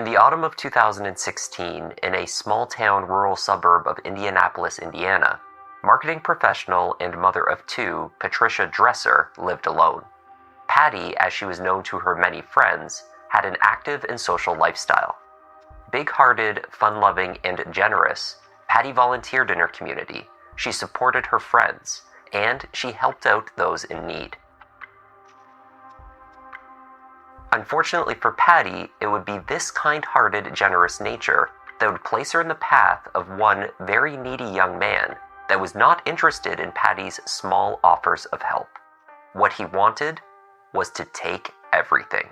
In the autumn of 2016, in a small-town rural suburb of Indianapolis, Indiana, marketing professional and mother of two, Patricia Dresser, lived alone. Patty, as she was known to her many friends, had an active and social lifestyle. Big-hearted, fun-loving, and generous, Patty volunteered in her community, she supported her friends, and she helped out those in need. Unfortunately for Patty, it would be this kind-hearted, generous nature that would place her in the path of one very needy young man that was not interested in Patty's small offers of help. What he wanted was to take everything.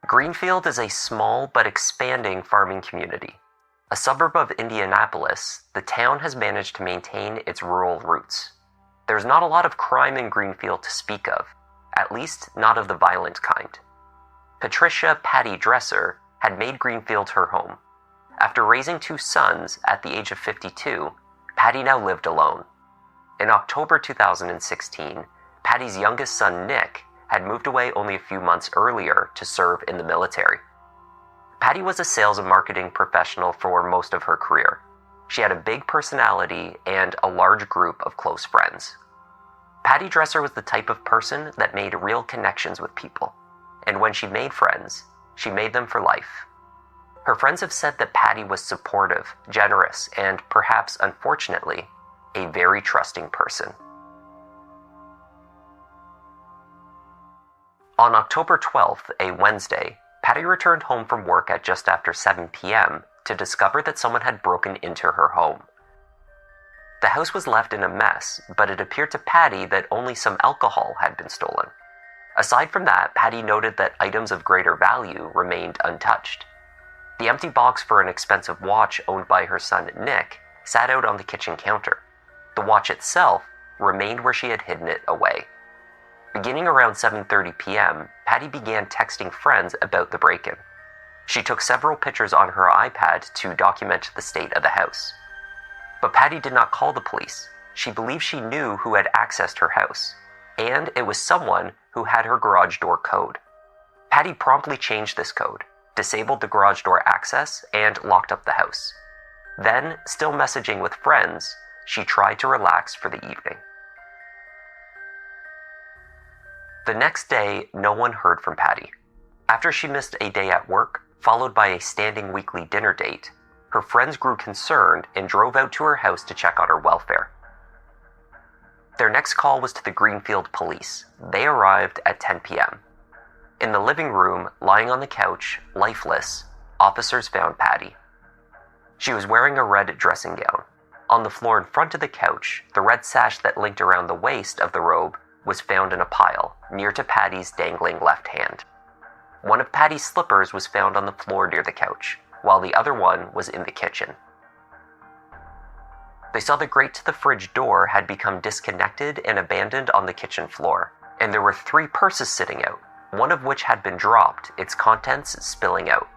Greenfield is a small but expanding farming community. A suburb of Indianapolis, the town has managed to maintain its rural roots. There's not a lot of crime in Greenfield to speak of, at least not of the violent kind. Patricia "Patty" Dresser had made Greenfield her home. After raising two sons at the age of 52, Patty now lived alone. In October 2016, Patty's youngest son, Nick, had moved away only a few months earlier to serve in the military. Patty was a sales and marketing professional for most of her career. She had a big personality and a large group of close friends. Patty Dresser was the type of person that made real connections with people, and when she made friends, she made them for life. Her friends have said that Patty was supportive, generous, and perhaps, unfortunately, a very trusting person. On October 12th, a Wednesday, Patty returned home from work at just after 7 p.m. to discover that someone had broken into her home. The house was left in a mess, but it appeared to Patty that only some alcohol had been stolen. Aside from that, Patty noted that items of greater value remained untouched. The empty box for an expensive watch owned by her son Nick sat out on the kitchen counter. The watch itself remained where she had hidden it away. Beginning around 7:30 p.m., Patty began texting friends about the break-in. She took several pictures on her iPad to document the state of the house. But Patty did not call the police. She believed she knew who had accessed her house, and it was someone who had her garage door code. Patty promptly changed this code, disabled the garage door access, and locked up the house. Then, still messaging with friends, she tried to relax for the evening. The next day, no one heard from Patty. After she missed a day at work, followed by a standing weekly dinner date, her friends grew concerned and drove out to her house to check on her welfare. Their next call was to the Greenfield police. They arrived at 10 p.m. In the living room, lying on the couch, lifeless, officers found Patty. She was wearing a red dressing gown. On the floor in front of the couch, the red sash that linked around the waist of the robe was found in a pile, near to Patty's dangling left hand. One of Patty's slippers was found on the floor near the couch, while the other one was in the kitchen. They saw the grate to the fridge door had become disconnected and abandoned on the kitchen floor, and there were 3 purses sitting out, one of which had been dropped, its contents spilling out.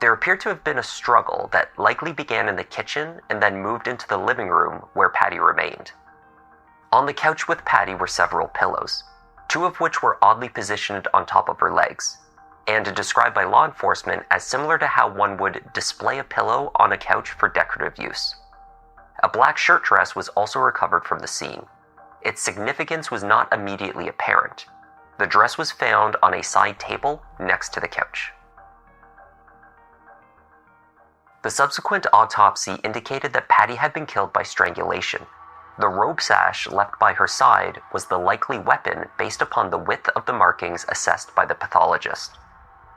There appeared to have been a struggle that likely began in the kitchen and then moved into the living room where Patty remained. On the couch with Patty were several pillows, 2 of which were oddly positioned on top of her legs, and described by law enforcement as similar to how one would display a pillow on a couch for decorative use. A black shirt dress was also recovered from the scene. Its significance was not immediately apparent. The dress was found on a side table next to the couch. The subsequent autopsy indicated that Patty had been killed by strangulation. The robe sash left by her side was the likely weapon based upon the width of the markings assessed by the pathologist.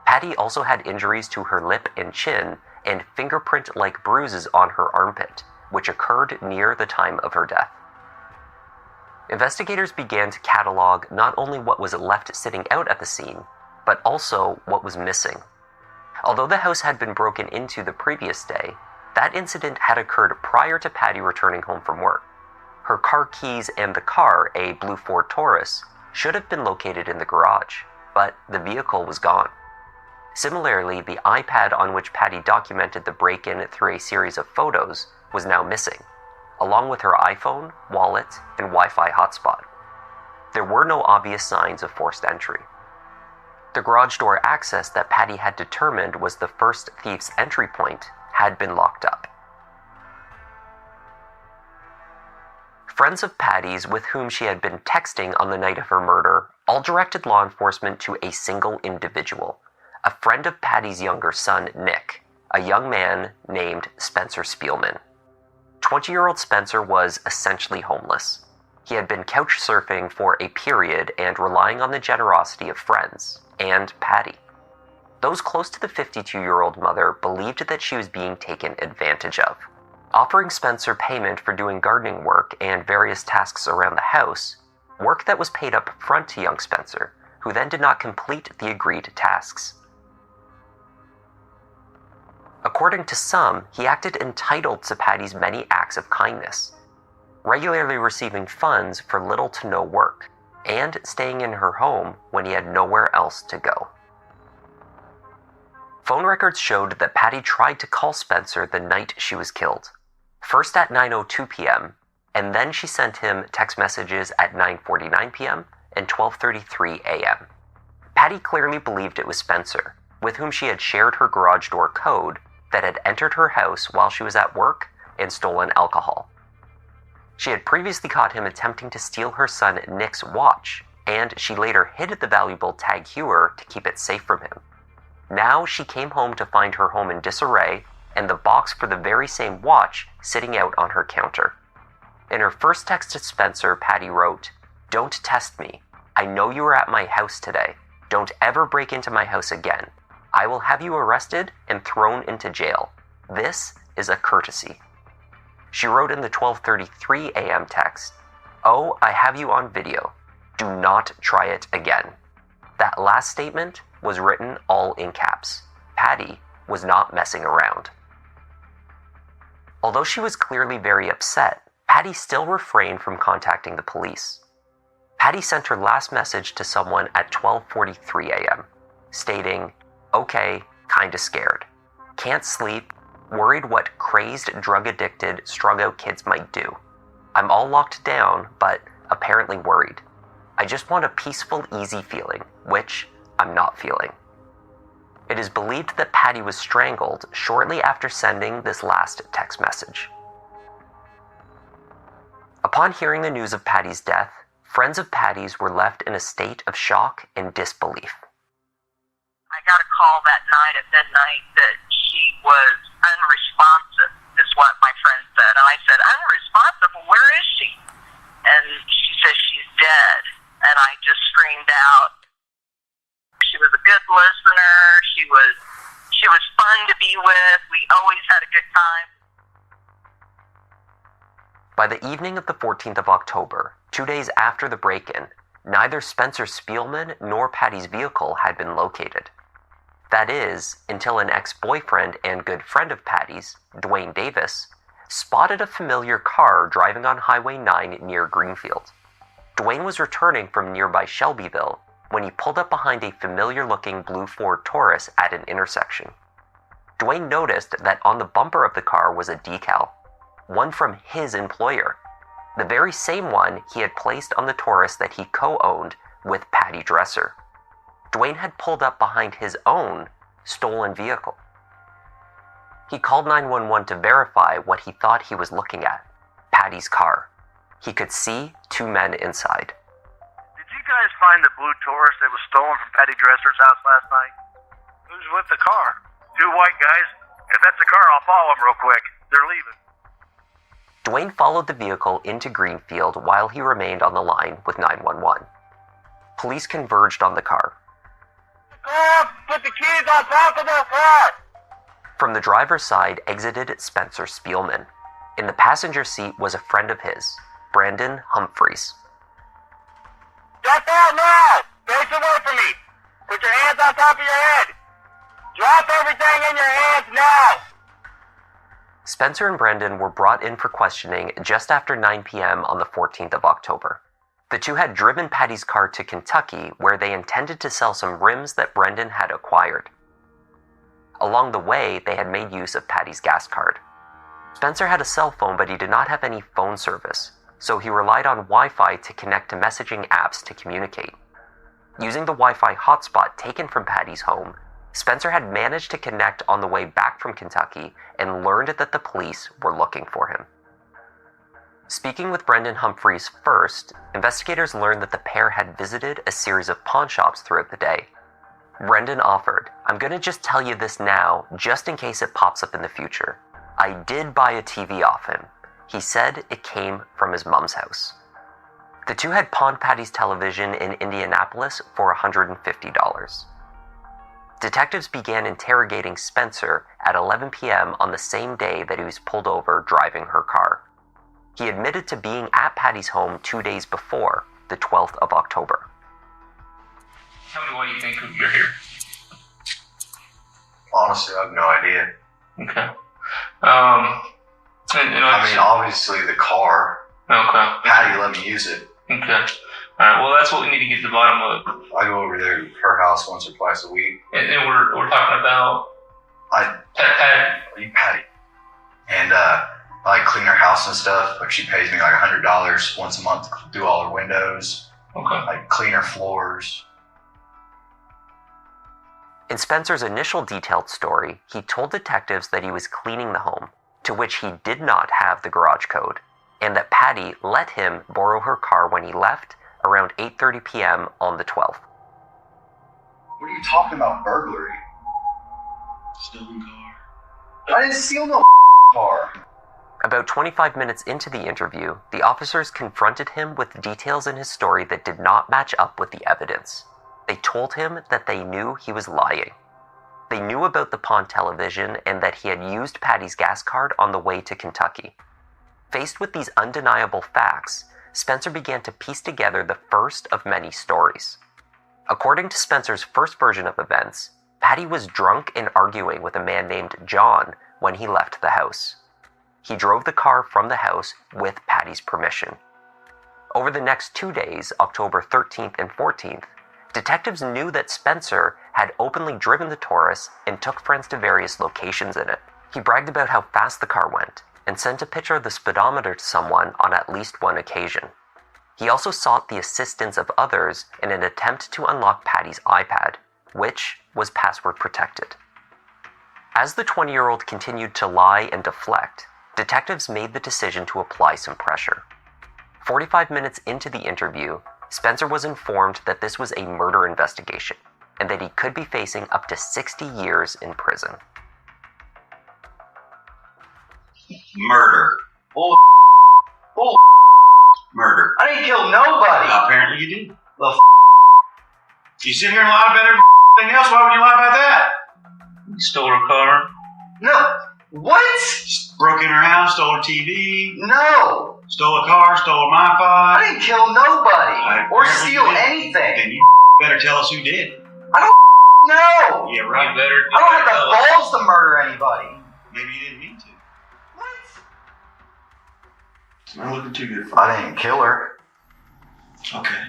Patty also had injuries to her lip and chin and fingerprint-like bruises on her armpit, which occurred near the time of her death. Investigators began to catalog not only what was left sitting out at the scene, but also what was missing. Although the house had been broken into the previous day, that incident had occurred prior to Patty returning home from work. Her car keys and the car, a blue Ford Taurus, should have been located in the garage, but the vehicle was gone. Similarly, the iPad on which Patty documented the break-in through a series of photos was now missing, along with her iPhone, wallet, and Wi-Fi hotspot. There were no obvious signs of forced entry. The garage door access that Patty had determined was the first thief's entry point had been locked up. Friends of Patty's with whom she had been texting on the night of her murder all directed law enforcement to a single individual, a friend of Patty's younger son, Nick, a young man named Spencer Spielman. 20-year-old Spencer was essentially homeless. He had been couch surfing for a period and relying on the generosity of friends, and Patty. Those close to the 52-year-old mother believed that she was being taken advantage of. Offering Spencer payment for doing gardening work and various tasks around the house, work that was paid up front to young Spencer, who then did not complete the agreed tasks. According to some, he acted entitled to Patty's many acts of kindness, regularly receiving funds for little to no work, and staying in her home when he had nowhere else to go. Phone records showed that Patty tried to call Spencer the night she was killed, first at 9:02 p.m., and then she sent him text messages at 9:49 p.m. and 12:33 a.m. Patty clearly believed it was Spencer, with whom she had shared her garage door code, that had entered her house while she was at work and stolen alcohol. She had previously caught him attempting to steal her son Nick's watch, and she later hid the valuable Tag Heuer to keep it safe from him. Now she came home to find her home in disarray and the box for the very same watch sitting out on her counter. In her first text to Spencer, Patty wrote, "Don't test me. I know you were at my house today. Don't ever break into my house again. I will have you arrested and thrown into jail. This is a courtesy." She wrote in the 12:33 a.m. text, "Oh, I have you on video. Do not try it again." That last statement was written all in caps. Patty was not messing around. Although she was clearly very upset, Patty still refrained from contacting the police. Patty sent her last message to someone at 12:43 a.m., stating, "Okay, kinda scared. Can't sleep, worried what crazed, drug-addicted, strung-out kids might do. I'm all locked down, but apparently worried. I just want a peaceful, easy feeling, which I'm not feeling." It is believed that Patty was strangled shortly after sending this last text message. Upon hearing the news of Patty's death, friends of Patty's were left in a state of shock and disbelief. I got a call that night at midnight that she was unresponsive, is what my friend said. And I said, "Unresponsive? Well, where is she?" And she says she's dead. And I just screamed out. She was a good listener. She was fun to be with. We always had a good time. By the evening of the 14th of October, 2 days after the break-in, neither Spencer Spielman nor Patty's vehicle had been located. That is, until an ex-boyfriend and good friend of Patty's, Dwayne Davis, spotted a familiar car driving on Highway 9 near Greenfield. Dwayne was returning from nearby Shelbyville when he pulled up behind a familiar-looking blue Ford Taurus at an intersection. Dwayne noticed that on the bumper of the car was a decal, one from his employer, the very same one he had placed on the Taurus that he co-owned with Patty Dresser. Dwayne had pulled up behind his own stolen vehicle. He called 911 to verify what he thought he was looking at, Patty's car. He could see two men inside. "Did you guys find the blue Taurus that was stolen from Patty Dresser's house last night?" "Who's with the car?" "Two white guys. If that's the car, I'll follow them real quick. They're leaving." Dwayne followed the vehicle into Greenfield while he remained on the line with 911. Police converged on the car. "Put the keys on top of the car!" From the driver's side exited Spencer Spielman. In the passenger seat was a friend of his, Brandon Humphreys. "Get down now! Face away from me! Put your hands on top of your head! Drop everything in your hands now!" Spencer and Brandon were brought in for questioning just after 9 p.m. on the 14th of October. The two had driven Patty's car to Kentucky, where they intended to sell some rims that Brandon had acquired. Along the way, they had made use of Patty's gas card. Spencer had a cell phone, but he did not have any phone service, so he relied on Wi-Fi to connect to messaging apps to communicate. Using the Wi-Fi hotspot taken from Patty's home, Spencer had managed to connect on the way back from Kentucky and learned that the police were looking for him. Speaking with Brendan Humphreys first, investigators learned that the pair had visited a series of pawn shops throughout the day. Brendan offered, "I'm gonna just tell you this now, just in case it pops up in the future. I did buy a TV off him. He said it came from his mom's house." The two had pawned Patty's television in Indianapolis for $150. Detectives began interrogating Spencer at 11 p.m. on the same day that he was pulled over driving her car. He admitted to being at Patty's home 2 days before, the 12th of October. Tell me why you think you're here. Honestly, I have no idea. Okay. I mean, obviously the car. Okay. Patty let me use it. Okay. Alright, well, that's what we need to get to the bottom of. I go over there to her house once or twice a week. And we're talking about Patty. Patty. And I clean her house and stuff. Like, she pays me like $100 once a month to do all her windows. Okay. Like, clean her floors. In Spencer's initial detailed story, he told detectives that he was cleaning the home, to which he did not have the garage code, and that Patty let him borrow her car when he left around 8:30 p.m. on the 12th. What are you talking about, burglary? Stolen car. I didn't steal no car. About 25 minutes into the interview, the officers confronted him with details in his story that did not match up with the evidence. They told him that they knew he was lying. They knew about the pawn television and that he had used Patty's gas card on the way to Kentucky. Faced with these undeniable facts, Spencer began to piece together the first of many stories. According to Spencer's first version of events, Patty was drunk and arguing with a man named John when he left the house. He drove the car from the house with Patty's permission. Over the next 2 days, October 13th and 14th, detectives knew that Spencer had openly driven the Taurus and took friends to various locations in it. He bragged about how fast the car went and sent a picture of the speedometer to someone on at least one occasion. He also sought the assistance of others in an attempt to unlock Patty's iPad, which was password protected. As the 20-year-old continued to lie and deflect, detectives made the decision to apply some pressure. 45 minutes into the interview, Spencer was informed that this was a murder investigation and that he could be facing up to 60 years in prison. Murder. Murder. I didn't kill nobody. Apparently you did. The You sit here and lie about everything else. Why would you lie about that? You stole her car. No. What? Broke in her house, stole her TV, No. stole a car, stole her I iPod. didn't kill nobody. Or Apparently steal you did. anything. Then you better tell us who did. I don't know. Yeah, You right. better. I don't have the balls to murder anybody. Maybe you didn't mean to. What? It's not looking too good for I didn't kill her. Okay.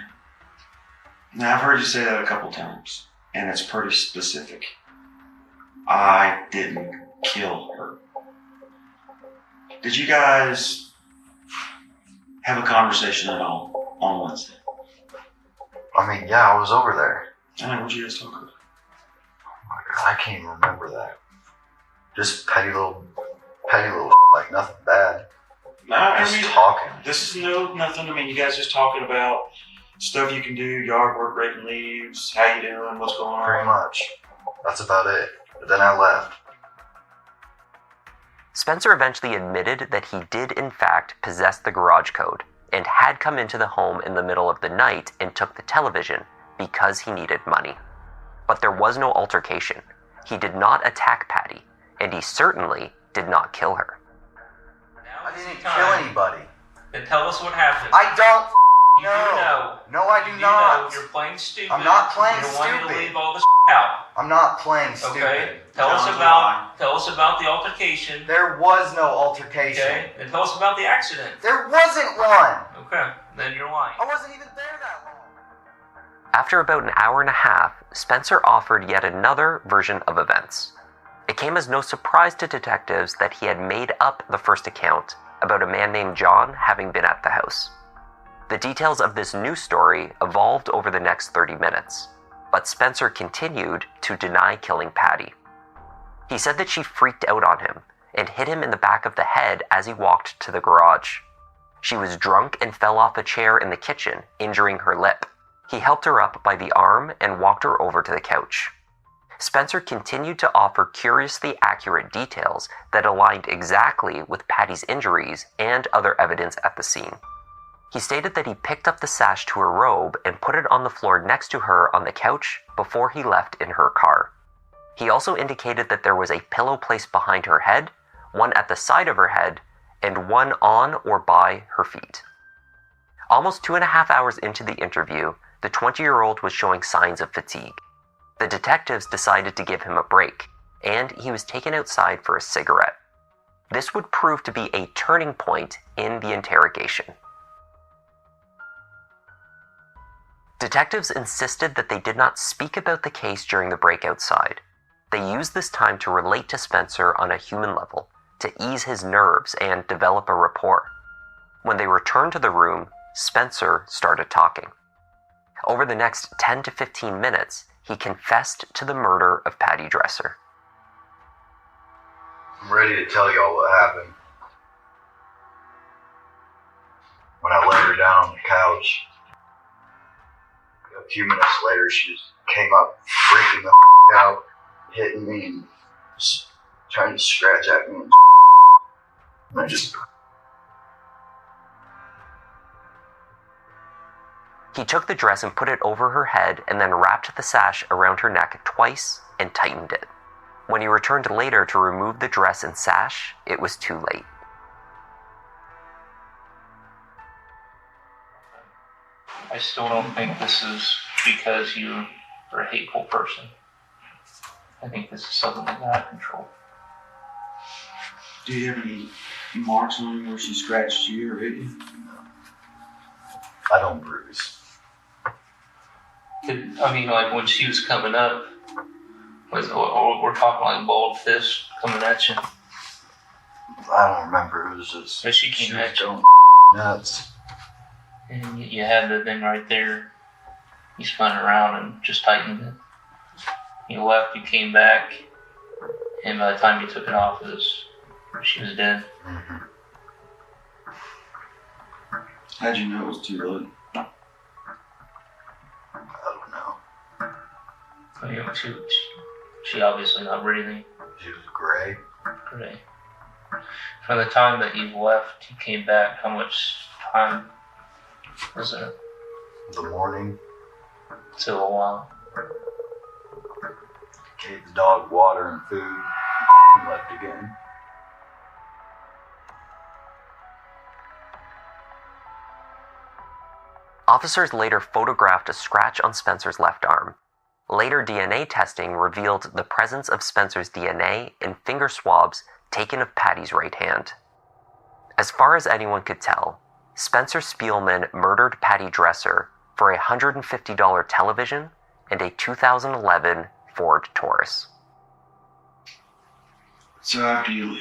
Now, I've heard you say that a couple times, and it's pretty specific. I didn't kill her. Did you guys have a conversation at all on Wednesday? I mean, yeah, I was over there. I mean, what did you guys talk about? I can't even remember that. Just petty little, like nothing bad. No, I Just mean, talking. this is nothing. I mean, you guys just talking about stuff you can do, yard work, raking leaves, how you doing, what's going on. Pretty much. That's about it. But then I left. Spencer eventually admitted that he did in fact possess the garage code and had come into the home in the middle of the night and took the television because he needed money. But there was no altercation. He did not attack Patty, and he certainly did not kill her. Now I is didn't the kill time. anybody. Then tell us what happened. I don't You do know. No, I do You not. know. You're playing stupid. I'm not playing You don't want you stupid. to leave all this out. I'm not playing stupid. Okay. Tell us Sounds about the altercation. There was no altercation. Okay. And tell us about the accident. There wasn't one. Okay. Then you're lying. I wasn't even there that long. After about an hour and a half, Spencer offered yet another version of events. It came as no surprise to detectives that he had made up the first account about a man named John having been at the house. The details of this new story evolved over the next 30 minutes, but Spencer continued to deny killing Patty. He said that she freaked out on him and hit him in the back of the head as he walked to the garage. She was drunk and fell off a chair in the kitchen, injuring her lip. He helped her up by the arm and walked her over to the couch. Spencer continued to offer curiously accurate details that aligned exactly with Patty's injuries and other evidence at the scene. He stated that he picked up the sash to her robe and put it on the floor next to her on the couch before he left in her car. He also indicated that there was a pillow placed behind her head, one at the side of her head, and one on or by her feet. Almost 2.5 hours into the interview, the 20-year-old was showing signs of fatigue. The detectives decided to give him a break, and he was taken outside for a cigarette. This would prove to be a turning point in the interrogation. Detectives insisted that they did not speak about the case during the break outside. They used this time to relate to Spencer on a human level, to ease his nerves and develop a rapport. When they returned to the room, Spencer started talking. Over the next 10 to 15 minutes, he confessed to the murder of Patty Dresser. I'm ready to tell y'all what happened. When I laid her down on the couch, a few minutes later, she just came up, freaking the out, hitting me and just trying to scratch at me. And I just... He took the dress and put it over her head and then wrapped the sash around her neck twice and tightened it. When he returned later to remove the dress and sash, it was too late. I still don't think this is because you are a hateful person. I think this is something that's out of control. Do you have any marks on you where she scratched you or hit you? I don't bruise. I mean, like when she was coming up, we're talking like bald fist coming at you. I don't remember. It was just... But she came at you. going nuts. And you had the thing right there. You spun around and just tightened it. You left, you came back, and by the time you took it off, she was dead. Mm-hmm. How'd you know it was too late? I don't know. I mean, she obviously not breathing. She was gray. Gray. From the time that you left, you came back, how much time was it? The morning, Still a while. gave the dog water and food, and left again. Officers later photographed a scratch on Spencer's left arm. Later DNA testing revealed the presence of Spencer's DNA in finger swabs taken of Patty's right hand. As far as anyone could tell, Spencer Spielman murdered Patty Dresser for a $150 television and a 2011 Ford Taurus. So after you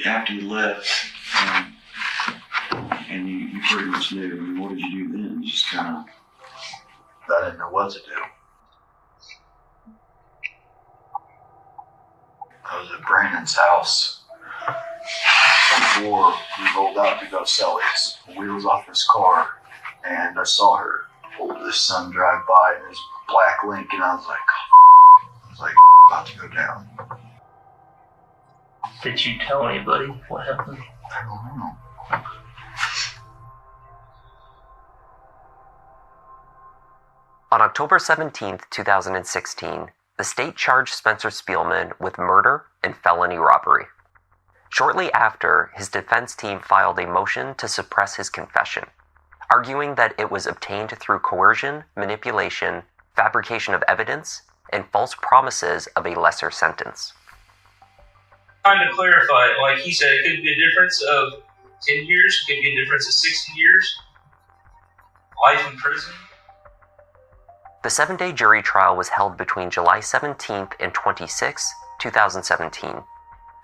left, and you pretty much knew, I mean, what did you do then? You just kind of... I didn't know what to do. I was at Brandon's house before we rolled out to go sell his wheels off his car, and I saw her hold this son drive by in his black Lincoln. I was like, about to go down. Did you tell anybody what happened? I don't know. On October 17, 2016, the state charged Spencer Spielman with murder and felony robbery. Shortly after, his defense team filed a motion to suppress his confession, arguing that it was obtained through coercion, manipulation, fabrication of evidence, and false promises of a lesser sentence. Trying to clarify, like he said, it could be a difference of 10 years, it could be a difference of 60 years, life in prison. The 7-day jury trial was held between July 17th and 26, 2017.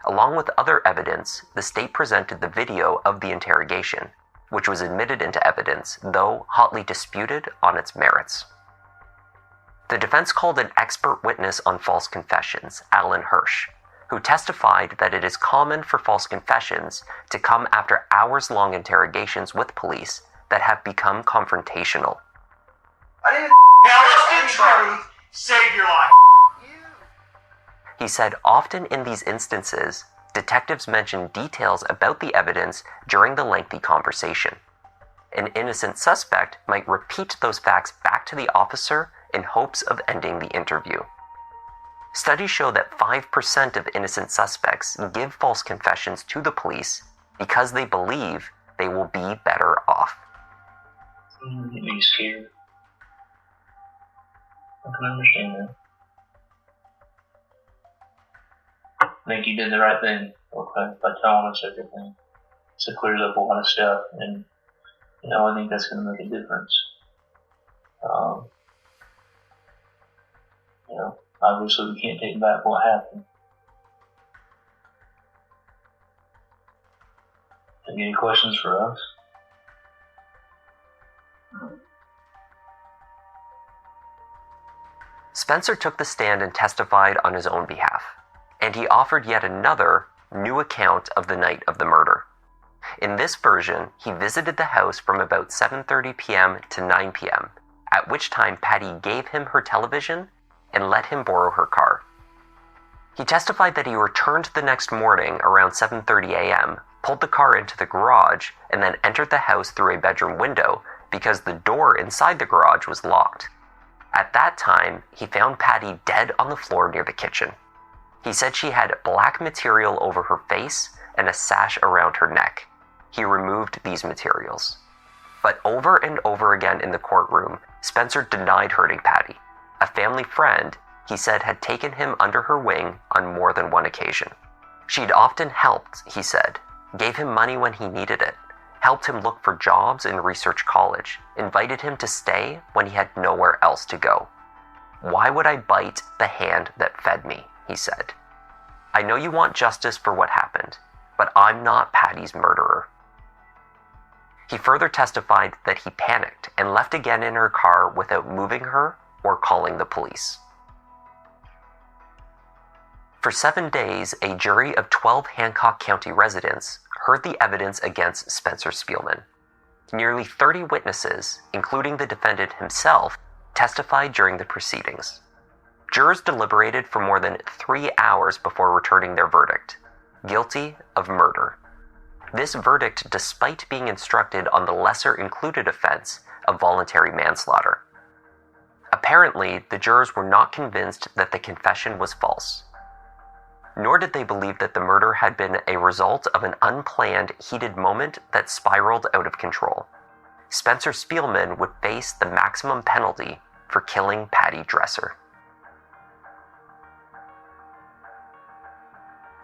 Along with other evidence, the state presented the video of the interrogation, which was admitted into evidence, though hotly disputed on its merits. The defense called an expert witness on false confessions, Alan Hirsch, who testified that it is common for false confessions to come after hours-long interrogations with police that have become confrontational. I didn't tell us the truth. Save your life. He said often in these instances, detectives mention details about the evidence during the lengthy conversation. An innocent suspect might repeat those facts back to the officer in hopes of ending the interview. Studies show that 5% of innocent suspects give false confessions to the police because they believe they will be better off. Be scared. I can understand that. I think you did the right thing, okay, by telling us everything. So it clears up a lot of stuff, and I think that's going to make a difference. Obviously we can't take back what happened. Any questions for us? Spencer took the stand and testified on his own behalf, and he offered yet another new account of the night of the murder. In this version, he visited the house from about 7:30 p.m. to 9 p.m., at which time Patty gave him her television and let him borrow her car. He testified that he returned the next morning around 7:30 a.m., pulled the car into the garage, and then entered the house through a bedroom window because the door inside the garage was locked. At that time, he found Patty dead on the floor near the kitchen. He said she had black material over her face and a sash around her neck. He removed these materials. But over and over again in the courtroom, Spencer denied hurting Patty. A family friend, he said, had taken him under her wing on more than one occasion. She'd often helped, he said, gave him money when he needed it, helped him look for jobs in Research College, invited him to stay when he had nowhere else to go. "Why would I bite the hand that fed me?" he said. "I know you want justice for what happened, but I'm not Patty's murderer." He further testified that he panicked and left again in her car without moving her or calling the police. For 7 days, a jury of 12 Hancock County residents heard the evidence against Spencer Spielman. Nearly 30 witnesses, including the defendant himself, testified during the proceedings. Jurors deliberated for more than 3 hours before returning their verdict: guilty of murder. This verdict despite being instructed on the lesser included offense of voluntary manslaughter. Apparently, the jurors were not convinced that the confession was false. Nor did they believe that the murder had been a result of an unplanned, heated moment that spiraled out of control. Spencer Spielman would face the maximum penalty for killing Patty Dresser.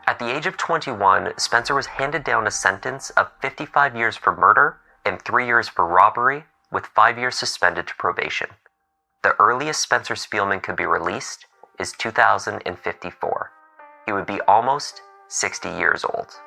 At the age of 21, Spencer was handed down a sentence of 55 years for murder and 3 years for robbery, with 5 years suspended to probation. The earliest Spencer Spielman could be released is 2054. He would be almost 60 years old.